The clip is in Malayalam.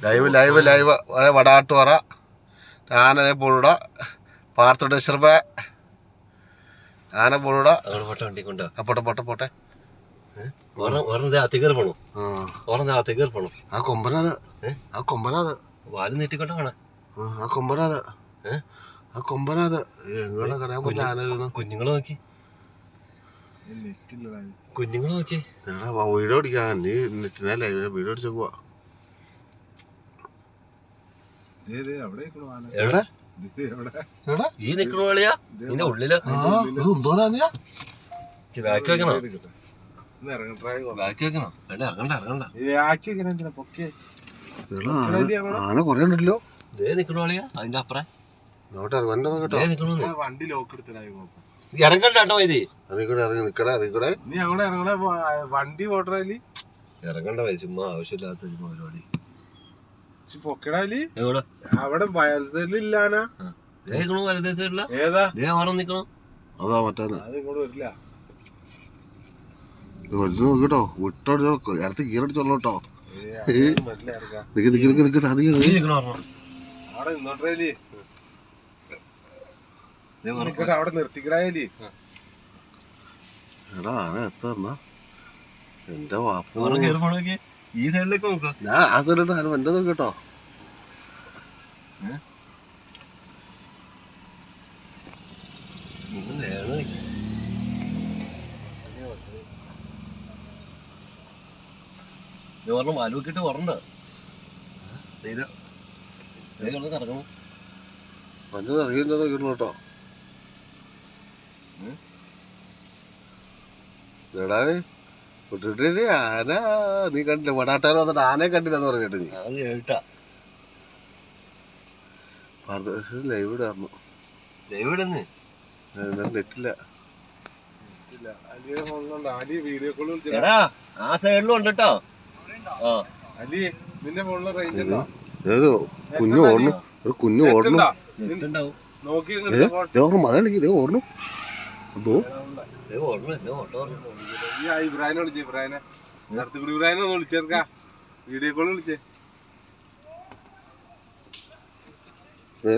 ലൈവ് ലൈവ് ലൈവ് വടാട്ടുപാറ ആനയെ പോണൂടാ പാർത്തോടെ ആന പോണൂടാ പോട്ടെ പോട്ടെ പോട്ടെ ആ കൊമ്പനാത് ആ കൊമ്പനാത് വാല് നീട്ടിക്കൊണ്ട കാണാ ആ കൊമ്പനാത് ആ കൊമ്പനാത് എങ്ങനെ കടയാൻ പറ്റില്ല ആന കുഞ്ഞുങ്ങളെ നോക്കി കുഞ്ഞുങ്ങളെ നോക്കി വീഡിയോ അടിക്കാൻ നീ ലൈവ് വീഡിയോ അടിച്ചു പോവാ ഈ നിക്കണ കളിയാ ഇതിന്റെ ഉള്ളില് ബാക്കി വെക്കണോ ബാക്കി വെക്കണോ വേണ്ട ഇറങ്ങണ്ട ആന കൊറേ ഉണ്ടല്ലോ ഇതേ നിക്കണ കളിയാ അതിന്റെ അപ്പുറം വണ്ടി ലോക്ക് എടുത്തിട്ടായി ഇറങ്ങണ്ടോ വൈദി ഇറങ്ങി നിക്കടാ അതിക്കൂടെ നീ അങ്ങോട്ട് ഇറങ്ങണ വണ്ടി പോട്ടറാലി ഇറങ്ങണ്ട വൈ ചുമ്മാ ആവശ്യമില്ലാത്ത ഒരു പരിപാടി പൊക്കടാലി അവിടെ വയൽസൈഡിലില്ലാനാ വലതേച്ചില്ല ഏതാ ഓർമ്മ നിക്കണം അതാ മറ്റേ അത് ഇങ്ങോട്ട് വരില്ല നോക്കിട്ടോ വിട്ടോ അടുത്ത് ഗീറടിച്ചോളൂ കേട്ടോ നിക്ക് സാധിക്കും അവിടെ നിന്നോട്ടേലി അവിടെ നിർത്തിക്കടാലി എടാ ആന എത്താ എന്റെ വാപ്പ ഈ സൈഡിലേക്ക് നോക്കാം ഞാൻ ആ സൈഡിട്ട് ആന എന്റെ നോക്കിട്ടോ ഓർമ്മ വാലുവെക്കിട്ട് ഓർമ്മ കറങ്ങണം മഞ്ഞ അറിയില്ല നോക്കിട്ടോ കേട്ടോ എടാവേ വിട്ടിട്ട് ആന നീ കണ്ടില്ല വടാട്ടാരോ വന്നിട്ട് ആനയെ കണ്ടില്ലെന്ന് പറഞ്ഞിട്ട് നീ അത് കേട്ടാ ലൈവ് ഇടായിരുന്നു ലൈവ് ഇടുന്ന് നെറ്റില്ല വീഡിയോ കോൾ എടാ ആ സൈഡിലും ഉണ്ട് കേട്ടോ അലി നിന്റെ ഫോണില് റേഞ്ച് ഉണ്ടോ ഒരു കുഞ്ഞു ഓടണം ഒരു കുഞ്ഞു ഓടണം നോക്കി ഓടണം അതോ ഈ ഇബ്രാഹിനെ വിളിച്ചേ ഇബ്രാഹിനെ അടുത്തുകൂടി ഇബ്രാഹിനെ ഒന്ന് വിളിച്ചേർക്കാ വീഡിയോ കോൾ വിളിച്ചേ ഏ